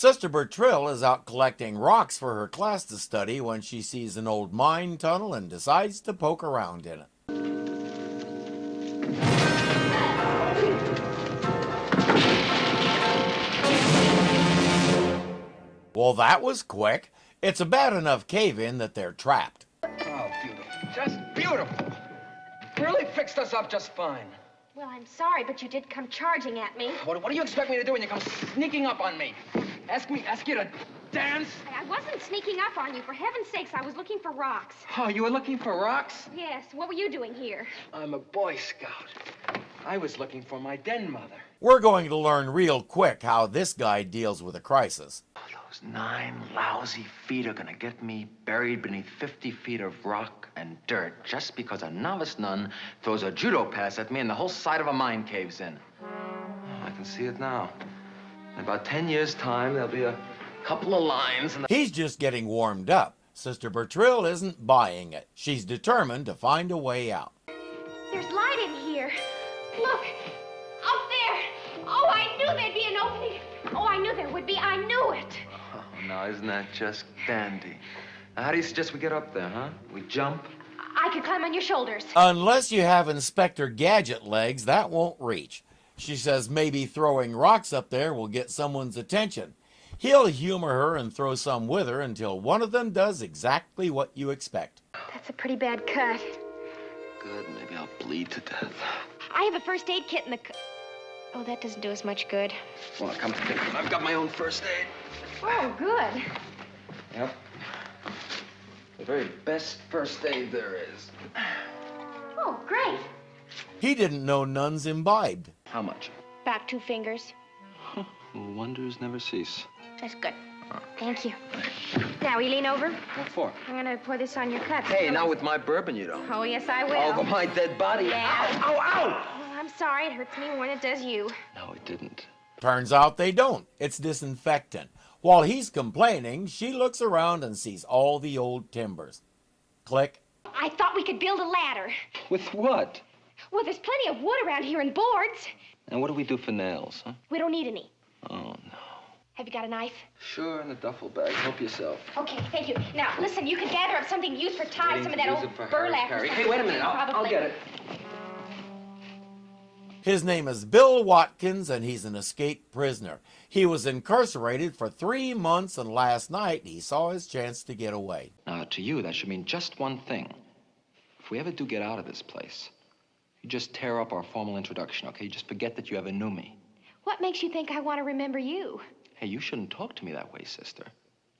Sister Bertrille is out collecting rocks for her class to study when she sees an old mine tunnel and decides to poke around in it. Well, that was quick. It's a bad enough cave-in that they're trapped. Oh, beautiful. Just beautiful. Really fixed us up just fine. Well, I'm sorry, but you did come charging at me. What do you expect me to do when you come sneaking up on me? Ask you to dance? I wasn't sneaking up on you. For heaven's sakes, I was looking for rocks. Oh, you were looking for rocks? Yes. What were you doing here? I'm a Boy Scout. I was looking for my den mother. We're going to learn real quick how this guy deals with a crisis. Those 9 lousy feet are gonna get me buried beneath 50 feet of rock and dirt just because a novice nun throws a judo pass at me and the whole side of a mine caves in. Oh, I can see it now. In about 10 years' time, there'll be a couple of lines and He's just getting warmed up. Sister Bertrille isn't buying it. She's determined to find a way out. There's light in here. Look, up there. Oh, I knew there'd be an opening. Oh, I knew there would be. I knew it. Oh, now, isn't that just dandy? Now, how do you suggest we get up there, huh? We jump? I could climb on your shoulders. Unless you have Inspector Gadget legs, that won't reach. She says maybe throwing rocks up there will get someone's attention. He'll humor her and throw some with her until one of them does exactly what you expect. That's a pretty bad cut. Good, maybe I'll bleed to death. I have a first aid kit in the... Oh, that doesn't do us much good. Well, come to think of it, I've got my own first aid. Oh, good. Yep. The very best first aid there is. Oh, great. He didn't know nuns imbibed. How much? About 2 fingers. Well, wonders never cease. That's good. Thank you. Now, will you lean over? What for? I'm gonna pour this on your cut. Hey, now with my bourbon, you don't. Oh, yes, I will. Over my dead body. Yeah. Ow, ow, ow! Oh, I'm sorry. It hurts me more than it does you. No, it didn't. Turns out they don't. It's disinfectant. While he's complaining, she looks around and sees all the old timbers. Click. I thought we could build a ladder. With what? Well, there's plenty of wood around here and boards. And what do we do for nails, huh? We don't need any. Oh, no. Have you got a knife? Sure, in the duffel bag. Help yourself. Okay, thank you. Now, listen, you could gather up something used for tying some of that Use old it for burlap or Harry. something. Hey, wait a minute. I'll Probably. get it. His name is Bill Watkins, and he's an escaped prisoner. He was incarcerated for 3 months, and last night he saw his chance to get away. Now, to you, that should mean just one thing. If we ever do get out of this place, you just tear up our formal introduction, okay? You just forget that you ever knew me. What makes you think I want to remember you? Hey, you shouldn't talk to me that way, sister.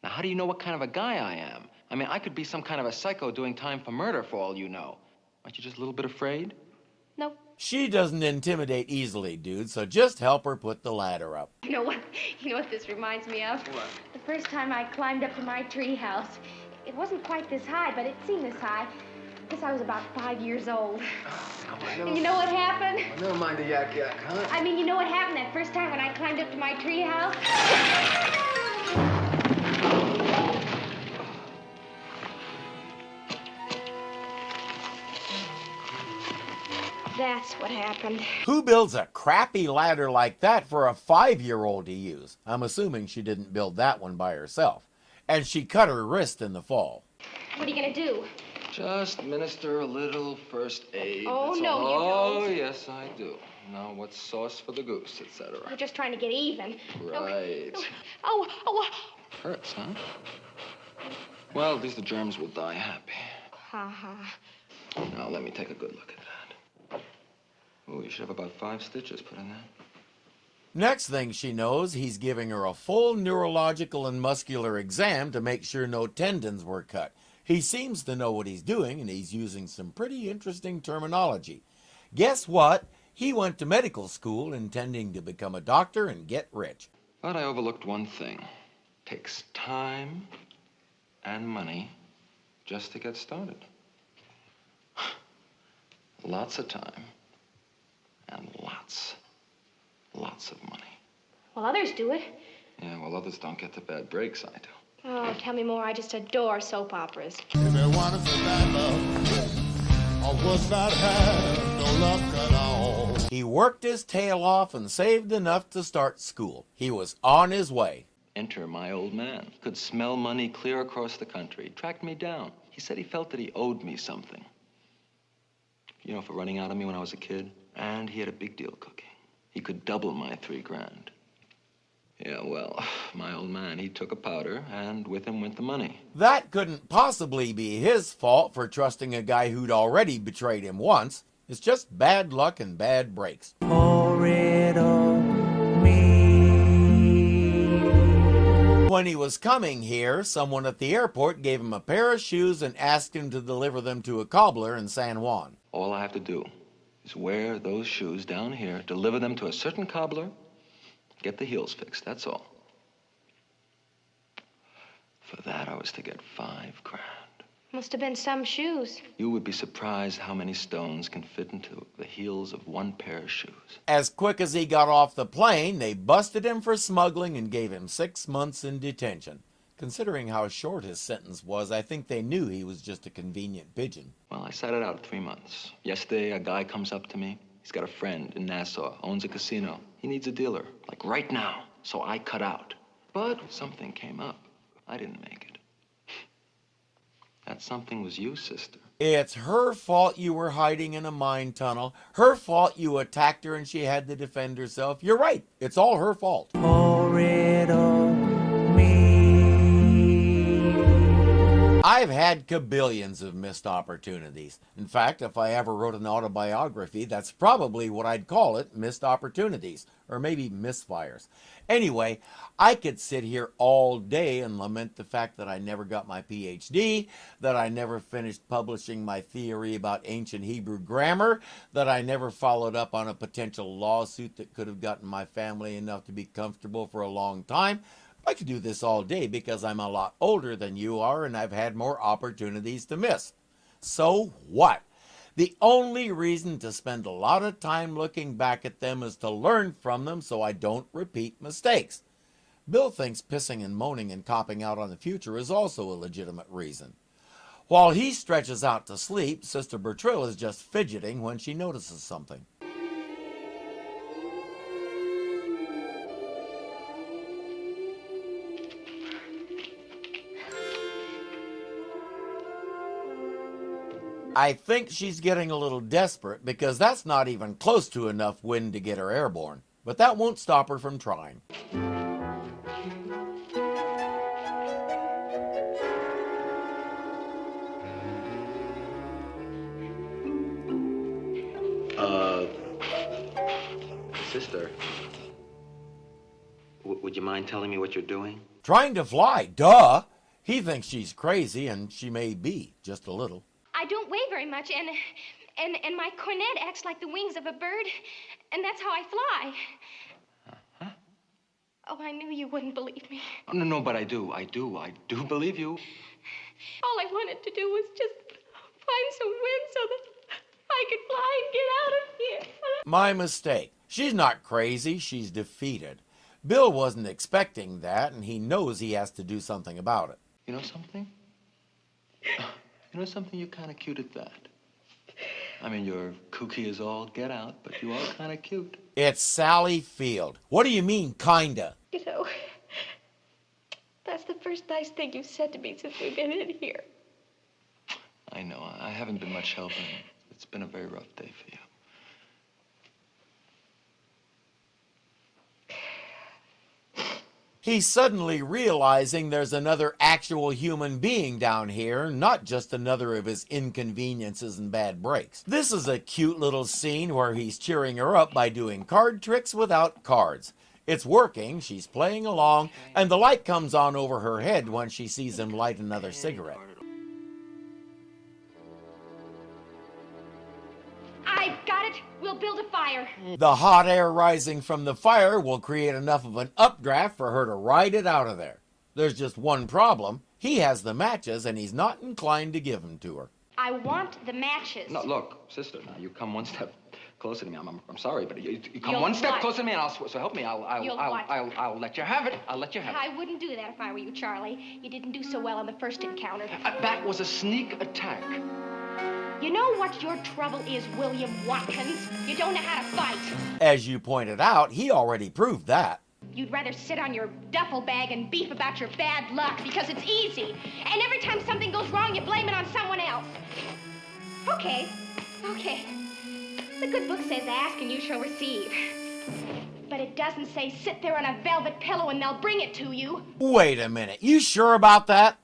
Now, how do you know what kind of a guy I am? I mean, I could be some kind of a psycho doing time for murder for all you know. Aren't you just a little bit afraid? No. She doesn't intimidate easily, dude, so just help her put the ladder up. You know what? You know what this reminds me of? What? The first time I climbed up to my tree house. It wasn't quite this high, but it seemed this high. I guess I was about 5 years old. And you know what happened? Never mind the yak, huh? I mean, you know what happened that first time when I climbed up to my tree house? That's what happened. Who builds a crappy ladder like that for a 5-year-old to use? I'm assuming she didn't build that one by herself. And she cut her wrist in the fall. What are you gonna do? Just minister a little first aid. Oh, that's no, all. you don't. Oh, yes, I do. Now, what's sauce for the goose, etc. You're just trying to get even. Right. Oh. Hurts, huh? Well, at least the germs will die happy. Ha. Now, let me take a good look at that. Oh, you should have about 5 stitches put in there. Next thing she knows, he's giving her a full neurological and muscular exam to make sure no tendons were cut. He seems to know what he's doing, and he's using some pretty interesting terminology. Guess what? He went to medical school intending to become a doctor and get rich. But I overlooked one thing. Takes time and money just to get started. Lots of time and lots of money. Well, others do it. Yeah, well, others don't get the bad breaks I do. Oh, tell me more. I just adore soap operas. Everyone is a bad love, or was not have no luck at all. He worked his tail off and saved enough to start school. He was on his way. Enter my old man. Could smell money clear across the country. He tracked me down. He said he felt that he owed me something. You know, for running out on me when I was a kid. And he had a big deal cooking. He could double my $3,000. Yeah, well, my old man, he took a powder, and with him went the money. That couldn't possibly be his fault for trusting a guy who'd already betrayed him once. It's just bad luck and bad breaks. Pour it on me. When he was coming here, someone at the airport gave him a pair of shoes and asked him to deliver them to a cobbler in San Juan. All I have to do is wear those shoes down here, deliver them to a certain cobbler, get the heels fixed, that's all. For that, I was to get $5,000. Must have been some shoes. You would be surprised how many stones can fit into the heels of one pair of shoes. As quick as he got off the plane, they busted him for smuggling and gave him 6 months in detention. Considering how short his sentence was, I think they knew he was just a convenient pigeon. Well, I sat it out 3 months. Yesterday, a guy comes up to me. He's got a friend in Nassau, owns a casino. He needs a dealer, like right now. So I cut out. But something came up. I didn't make it. That something was you, sister. It's her fault you were hiding in a mine tunnel. Her fault you attacked her and she had to defend herself. You're right. It's all her fault. Pour it on me. I've had kabillions of missed opportunities. In fact, if I ever wrote an autobiography, that's probably what I'd call it, missed opportunities, or maybe misfires. Anyway, I could sit here all day and lament the fact that I never got my PhD, that I never finished publishing my theory about ancient Hebrew grammar, that I never followed up on a potential lawsuit that could have gotten my family enough to be comfortable for a long time. I could do this all day because I'm a lot older than you are and I've had more opportunities to miss. So what? The only reason to spend a lot of time looking back at them is to learn from them so I don't repeat mistakes. Bill thinks pissing and moaning and copping out on the future is also a legitimate reason. While he stretches out to sleep, Sister Bertrille is just fidgeting when she notices something. I think she's getting a little desperate because that's not even close to enough wind to get her airborne. But that won't stop her from trying. Sister, would you mind telling me what you're doing? Trying to fly, duh! He thinks she's crazy, and she may be, just a little. I don't weigh very much, and my cornet acts like the wings of a bird, and that's how I fly. Uh-huh. Oh, I knew you wouldn't believe me. Oh, no, but I do believe you. All I wanted to do was just find some wind so that I could fly and get out of here. My mistake. She's not crazy, she's defeated. Bill wasn't expecting that, and he knows he has to do something about it. You know something? You know something? You're kind of cute at that. I mean, you're kooky as all get out, but you are kind of cute. It's Sally Field. What do you mean, kinda? You know, that's the first nice thing you've said to me since we've been in here. I know. I haven't been much help, and it's been a very rough day for you. He's suddenly realizing there's another actual human being down here, not just another of his inconveniences and bad breaks. This is a cute little scene where he's cheering her up by doing card tricks without cards. It's working, she's playing along, and the light comes on over her head when she sees him light another cigarette. I got it. We'll build a fire. The hot air rising from the fire will create enough of an updraft for her to ride it out of there. There's just one problem. He has the matches, and he's not inclined to give them to her. I want the matches. No, look, sister, now you come one step closer to me. I'm sorry, but you come You'll one step what? closer to me, and so help me. You'll what? I'll let you have it. I'll let you have it. I wouldn't do that if I were you, Charlie. You didn't do so well on the first encounter. That was a sneak attack. You know what your trouble is, William Watkins? You don't know how to fight. As you pointed out, he already proved that. You'd rather sit on your duffel bag and beef about your bad luck because it's easy. And every time something goes wrong, you blame it on someone else. Okay. The good book says ask and you shall receive. But it doesn't say sit there on a velvet pillow and they'll bring it to you. Wait a minute. You sure about that?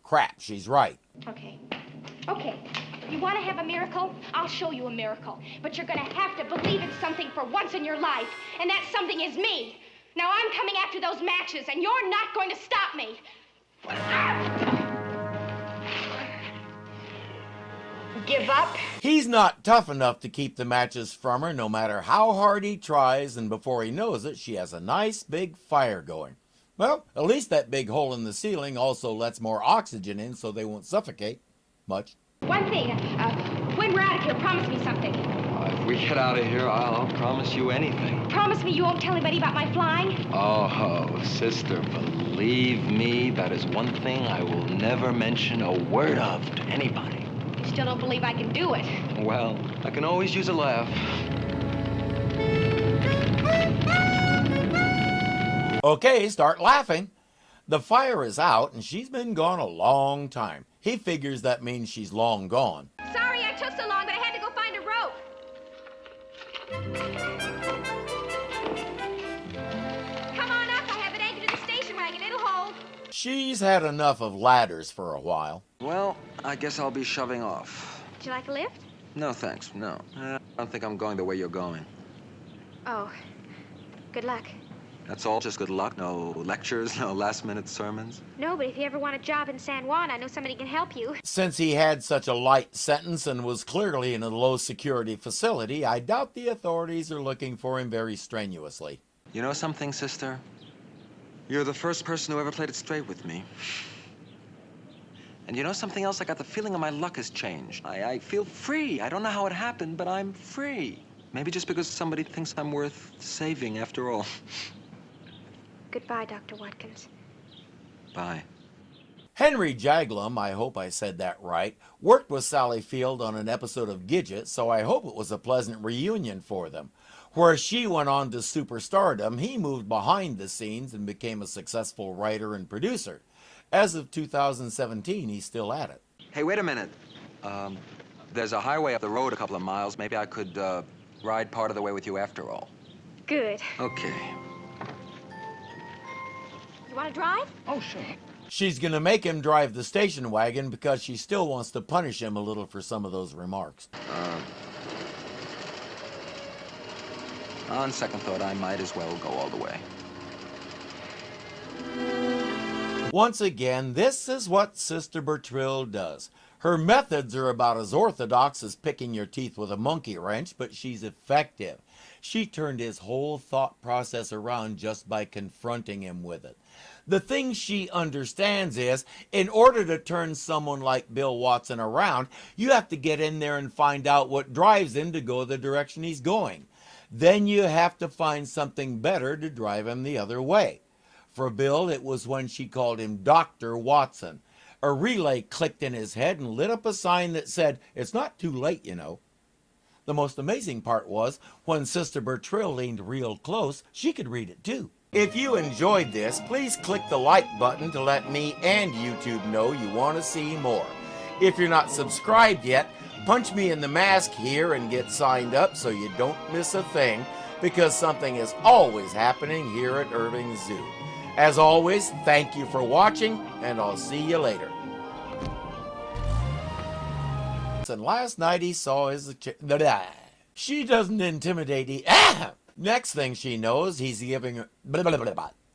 Crap, she's right. Okay. You want to have a miracle? I'll show you a miracle. But you're going to have to believe in something for once in your life. And that something is me. Now I'm coming after those matches, and you're not going to stop me. Give up? He's not tough enough to keep the matches from her no matter how hard he tries, and before he knows it, she has a nice big fire going. Well, at least that big hole in the ceiling also lets more oxygen in so they won't suffocate much. One thing, when we're out of here, promise me something. If we get out of here, I'll promise you anything. Promise me you won't tell anybody about my flying? Oh, sister, believe me, that is one thing I will never mention a word of to anybody. You still don't believe I can do it? Well, I can always use a laugh. Okay, start laughing. The fire is out, and she's been gone a long time. He figures that means she's long gone. Sorry I took so long, but I had to go find a rope. Come on up. I have it anchored in the station wagon. It'll hold. She's had enough of ladders for a while. Well, I guess I'll be shoving off. Would you like a lift? No, thanks, no. I don't think I'm going the way you're going. Oh, good luck. That's all, just good luck. No lectures, no last-minute sermons. No, but if you ever want a job in San Juan, I know somebody can help you. Since he had such a light sentence and was clearly in a low-security facility, I doubt the authorities are looking for him very strenuously. You know something, sister? You're the first person who ever played it straight with me. And you know something else? I got the feeling that my luck has changed. I feel free. I don't know how it happened, but I'm free. Maybe just because somebody thinks I'm worth saving after all. Goodbye, Dr. Watkins. Bye. Henry Jaglom, I hope I said that right, worked with Sally Field on an episode of Gidget, so I hope it was a pleasant reunion for them. Where she went on to superstardom, he moved behind the scenes and became a successful writer and producer. As of 2017, he's still at it. Hey, wait a minute. There's a highway up the road a couple of miles. Maybe I could ride part of the way with you after all. Good. Okay. You want to drive? Oh, sure. She's going to make him drive the station wagon because she still wants to punish him a little for some of those remarks. On second thought, I might as well go all the way. Once again, this is what Sister Bertrille does. Her methods are about as orthodox as picking your teeth with a monkey wrench, but she's effective. She turned his whole thought process around just by confronting him with it. The thing she understands is, in order to turn someone like Bill Watson around, you have to get in there and find out what drives him to go the direction he's going. Then you have to find something better to drive him the other way. For Bill, it was when she called him Dr. Watson. A relay clicked in his head and lit up a sign that said, "It's not too late, you know." The most amazing part was, when Sister Bertrille leaned real close, she could read it too. If you enjoyed this, please click the like button to let me and YouTube know you want to see more. If you're not subscribed yet, punch me in the mask here and get signed up so you don't miss a thing, because something is always happening here at Irving Zoo. As always, thank you for watching, and I'll see you later. And last night he saw his... She doesn't intimidate... Next thing she knows, he's giving her...